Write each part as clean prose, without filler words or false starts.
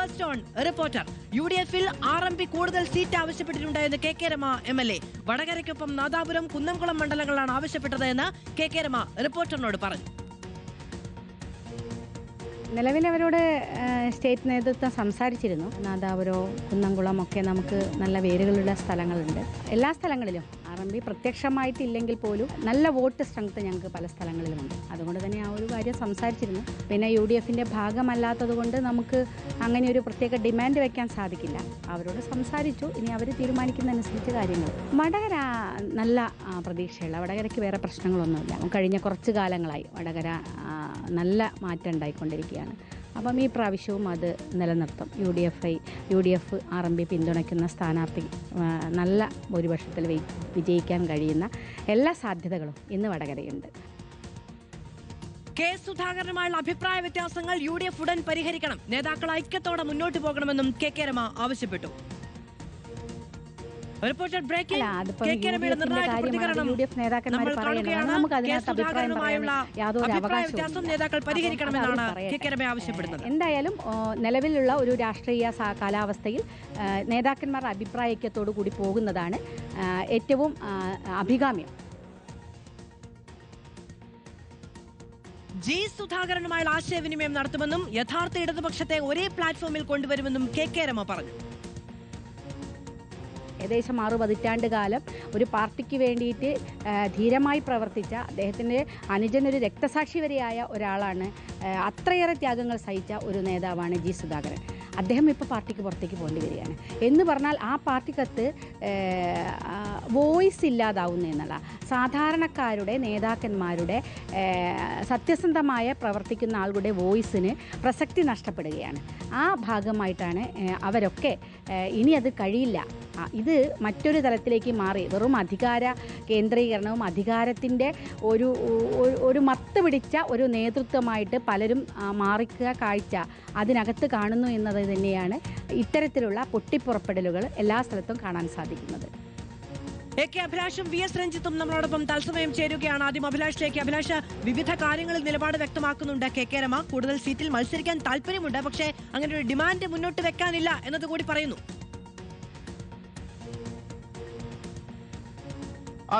First on reporter. UDF-ൽ RMP കൂടുതൽ seat ആവശ്യപ്പെട്ടിട്ടുണ്ട് എന്ന് KK രമ MLA. വടകരയ്ക്കൊപ്പം നാദാപുരം, കുന്നംകുളം മണ്ഡലങ്ങളാണ് ആവശ്യപ്പെട്ടത് എന്ന് KK രമ റിപ്പോർട്ടറിനോട് പറഞ്ഞു. നിലവിൽ അവരോട് സ്റ്റേറ്റ് നേതൃത്വം സംസാരിച്ചിരുന്നു. നാദാപുരവും കുന്നംകുളം ഒക്കെ നമുക്ക് നല്ല വേരുകളുള്ള സ്ഥലങ്ങളുണ്ട്. എല്ലാ സ്ഥലങ്ങളിലും RMP പ്രത്യക്ഷമായിട്ടില്ലെങ്കിൽ പോലും നല്ല വോട്ട് സ്ട്രെങ്ത് ഞങ്ങൾക്ക് പല സ്ഥലങ്ങളിലുമുണ്ട്. അതുകൊണ്ട് തന്നെ ആ ഒരു കാര്യം സംസാരിച്ചിരുന്നു. പിന്നെ UDF-ന്റെ ഭാഗമല്ലാത്തത് കൊണ്ട് നമുക്ക് അങ്ങനെ ഒരു പ്രത്യേക ഡിമാൻഡ് വയ്ക്കാൻ സാധിക്കില്ല. അവരോട് സംസാരിച്ചു. ഇനി അവർ തീരുമാനിക്കുന്നതനുസരിച്ച് കാര്യങ്ങൾ. വടകര നല്ല പ്രതീക്ഷയുള്ള, വടകരയ്ക്ക് വേറെ പ്രശ്നങ്ങളൊന്നുമില്ല. കഴിഞ്ഞ കുറച്ച് കാലങ്ങളായി വടകര നല്ല മാറ്റം ഉണ്ടായിക്കൊണ്ടിരിക്കുകയാണ്. അപ്പം ഈ പ്രാവശ്യവും അത് നിലനിർത്തും. UDF RMP പിന്തുണയ്ക്കുന്ന സ്ഥാനാർത്ഥി നല്ല ഭൂരിപക്ഷത്തിൽ വിജയിക്കാൻ കഴിയുന്ന എല്ലാ സാധ്യതകളും ഇന്ന് വടകരയുണ്ട്. K. സുധാകരനുമായുള്ള അഭിപ്രായ വ്യത്യാസങ്ങൾ UDF ഉടൻ പരിഹരിക്കണം. നേതാക്കൾ ഐക്യത്തോടെ മുന്നോട്ട് പോകണമെന്നും KK രമ ആവശ്യപ്പെട്ടു. Reporter breaking. KK രമയുടെ നിർണായക പ്രതികരണം നമ്മൾ കാണുകയാണ്. K. സുധാകരനുമായുള്ള അഭിപ്രായ വ്യത്യാസം നേതാക്കൾ പരിഹരിക്കണമെന്നാണ് KK രമ ആവശ്യപ്പെടുന്നത്. എന്തായാലും നിലവിലുള്ള ഒരു രാഷ്ട്രീയ കാലാവസ്ഥയിൽ നേതാക്കന്മാരുടെ അഭിപ്രായ ഐക്യത്തോടു കൂടി പോകുന്നതാണ് ഏറ്റവും അഭികാമ്യം. G. സുധാകരനുമായുള്ള ആശയവിനിമയം നടത്തുമെന്നും യഥാർത്ഥ ഇടതുപക്ഷത്തെ ഒരേ പ്ലാറ്റ്ഫോമിൽ കൊണ്ടുവരുമെന്നും KK രമ പറഞ്ഞു. ഏകദേശം 6 പതിറ്റാണ്ട് കാലം ഒരു പാർട്ടിക്ക് വേണ്ടിയിട്ട് ധീരമായി പ്രവർത്തിച്ച അദ്ദേഹത്തിൻ്റെ അനുജനൊരു രക്തസാക്ഷി വരെയായ ഒരാളാണ്. അത്രയേറെ ത്യാഗങ്ങൾ സഹിച്ച ഒരു നേതാവാണ് G. സുധാകരൻ. അദ്ദേഹം ഇപ്പോൾ പാർട്ടിക്ക് പുറത്തേക്ക് പോകേണ്ടി വരികയാണ് എന്ന് പറഞ്ഞാൽ ആ പാർട്ടിക്കകത്ത് വോയിസ് ഇല്ലാതാവുന്നു എന്നുള്ള, സാധാരണക്കാരുടെ നേതാക്കന്മാരുടെ സത്യസന്ധമായ പ്രവർത്തിക്കുന്ന ആളുകളുടെ വോയിസിന് പ്രസക്തി നഷ്ടപ്പെടുകയാണ്. ആ ഭാഗമായിട്ടാണ് അവരൊക്കെ ഇനി അത് കഴിയില്ല, ഇത് മറ്റൊരു തലത്തിലേക്ക് മാറി വെറും അധികാര കേന്ദ്രീകരണവും അധികാരത്തിൻ്റെ ഒരു മത്ത് പിടിച്ച ഒരു നേതൃത്വമായിട്ട് പലരും മാറിക്കുക കാഴ്ച അതിനകത്ത് കാണുന്നു എന്നത് തന്നെയാണ് ഇത്തരത്തിലുള്ള പൊട്ടിപ്പുറപ്പെടലുകൾ എല്ലാ സ്ഥലത്തും കാണാൻ സാധിക്കുന്നത്. AK അഭിലാഷും VS രഞ്ജിത്തും നമ്മളോടൊപ്പം തത്സമയം ചേരുകയാണ്. ആദ്യം അഭിലാഷിലേക്ക്. അഭിലാഷ്, വിവിധ കാര്യങ്ങളിൽ നിലപാട് വ്യക്തമാക്കുന്നുണ്ട് KK രമ. കൂടുതൽ സീറ്റിൽ മത്സരിക്കാൻ താല്പര്യമുണ്ട്, പക്ഷേ അങ്ങനെ ഒരു ഡിമാൻഡ് മുന്നോട്ട് വെക്കാനില്ല എന്നതുകൂടി പറയുന്നു.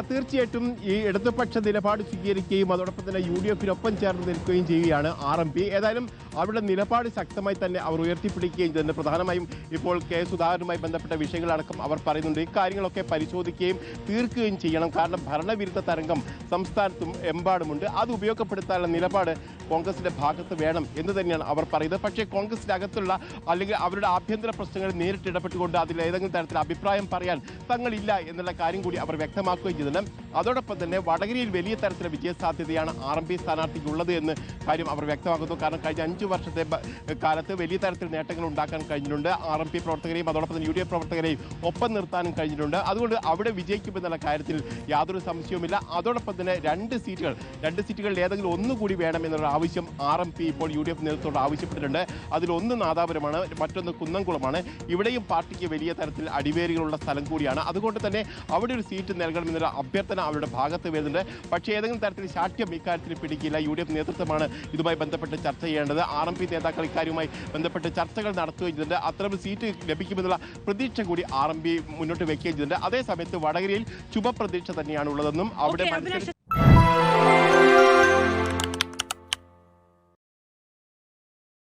തീർച്ചയായിട്ടും ഈ ഇടതുപക്ഷ നിലപാട് സ്വീകരിക്കുകയും അതോടൊപ്പം തന്നെ UDF-നൊപ്പം ചേർന്ന് നിൽക്കുകയും ചെയ്യുകയാണ് RMP. ഏതായാലും അവരുടെ നിലപാട് ശക്തമായി തന്നെ അവർ ഉയർത്തിപ്പിടിക്കുകയും ചെയ്യുന്നത്. പ്രധാനമായും ഇപ്പോൾ K. സുധാകരനുമായി ബന്ധപ്പെട്ട വിഷയങ്ങളടക്കം അവർ പറയുന്നുണ്ട്. ഇക്കാര്യങ്ങളൊക്കെ പരിശോധിക്കുകയും തീർക്കുകയും ചെയ്യണം. കാരണം ഭരണവിരുദ്ധ തരംഗം സംസ്ഥാനത്തും എമ്പാടുമുണ്ട്. അത് ഉപയോഗപ്പെടുത്താനുള്ള നിലപാട് കോൺഗ്രസിന്റെ ഭാഗത്ത് വേണം എന്ന് തന്നെയാണ് അവർ പറയുന്നത്. പക്ഷേ കോൺഗ്രസിന്റെ അകത്തുള്ള അല്ലെങ്കിൽ അവരുടെ ആഭ്യന്തര പ്രശ്നങ്ങളിൽ നേരിട്ട് ഇടപെട്ടുകൊണ്ട് അതിൽ ഏതെങ്കിലും തരത്തിൽ അഭിപ്രായം പറയാൻ തങ്ങളില്ല എന്നുള്ള കാര്യം കൂടി അവർ വ്യക്തമാക്കുകയും ചെയ്തിട്ടുണ്ട്. അതോടൊപ്പം തന്നെ വടകരയിൽ വലിയ തരത്തിലുള്ള വിജയസാധ്യതയാണ് RMP സ്ഥാനാർത്ഥിക്കുള്ളത് എന്ന് കാര്യം അവർ വ്യക്തമാക്കുന്നു. കാരണം കഴിഞ്ഞ 5 വർഷത്തെ കാലത്ത് വലിയ തരത്തിൽ നേട്ടങ്ങൾ ഉണ്ടാക്കാൻ കഴിഞ്ഞിട്ടുണ്ട്. RMP പ്രവർത്തകരെയും അതോടൊപ്പം തന്നെ UDF പ്രവർത്തകരെയും ഒപ്പം നിർത്താനും കഴിഞ്ഞിട്ടുണ്ട്. അതുകൊണ്ട് അവിടെ വിജയിക്കുമെന്നുള്ള കാര്യത്തിൽ യാതൊരു സംശയവുമില്ല. അതോടൊപ്പം തന്നെ 2 സീറ്റുകളിൽ ഏതെങ്കിലും ഒന്നുകൂടി വേണം എന്നുള്ള ആവശ്യം RMP ഇപ്പോൾ UDF നേതൃത്വത്തോട് ആവശ്യപ്പെട്ടിട്ടുണ്ട്. അതിലൊന്ന് നാദാപുരമാണ്, മറ്റൊന്ന് കുന്നംകുളമാണ്. ഇവിടെയും പാർട്ടിക്ക് വലിയ തരത്തിൽ അടിവേരുകളുള്ള സ്ഥലം കൂടിയാണ്. അതുകൊണ്ട് തന്നെ അവിടെ ഒരു സീറ്റ് നൽകണമെന്നുള്ള അഭ്യർത്ഥന അവരുടെ ഭാഗത്ത് വരുന്നുണ്ട്. പക്ഷേ ഏതെങ്കിലും തരത്തിൽ ശാഠ്യം ഇക്കാര്യത്തിൽ പിടിക്കില്ല. UDF നേതൃത്വമാണ് ഇതുമായി ബന്ധപ്പെട്ട് ചർച്ച ചെയ്യേണ്ടത്. RMP നേതാക്കൾ ഇക്കാര്യവുമായി ബന്ധപ്പെട്ട് ചർച്ചകൾ നടത്തുകയും ചെയ്തിട്ടുണ്ട്. അത്തരം സീറ്റ് ലഭിക്കുമെന്നുള്ള പ്രതീക്ഷ കൂടി RMP മുന്നോട്ട് വെക്കുകയും ചെയ്തിട്ടുണ്ട്. അതേസമയത്ത് വടകരയിൽ ശുഭപ്രതീക്ഷ തന്നെയാണ് ഉള്ളതെന്നും അവിടെ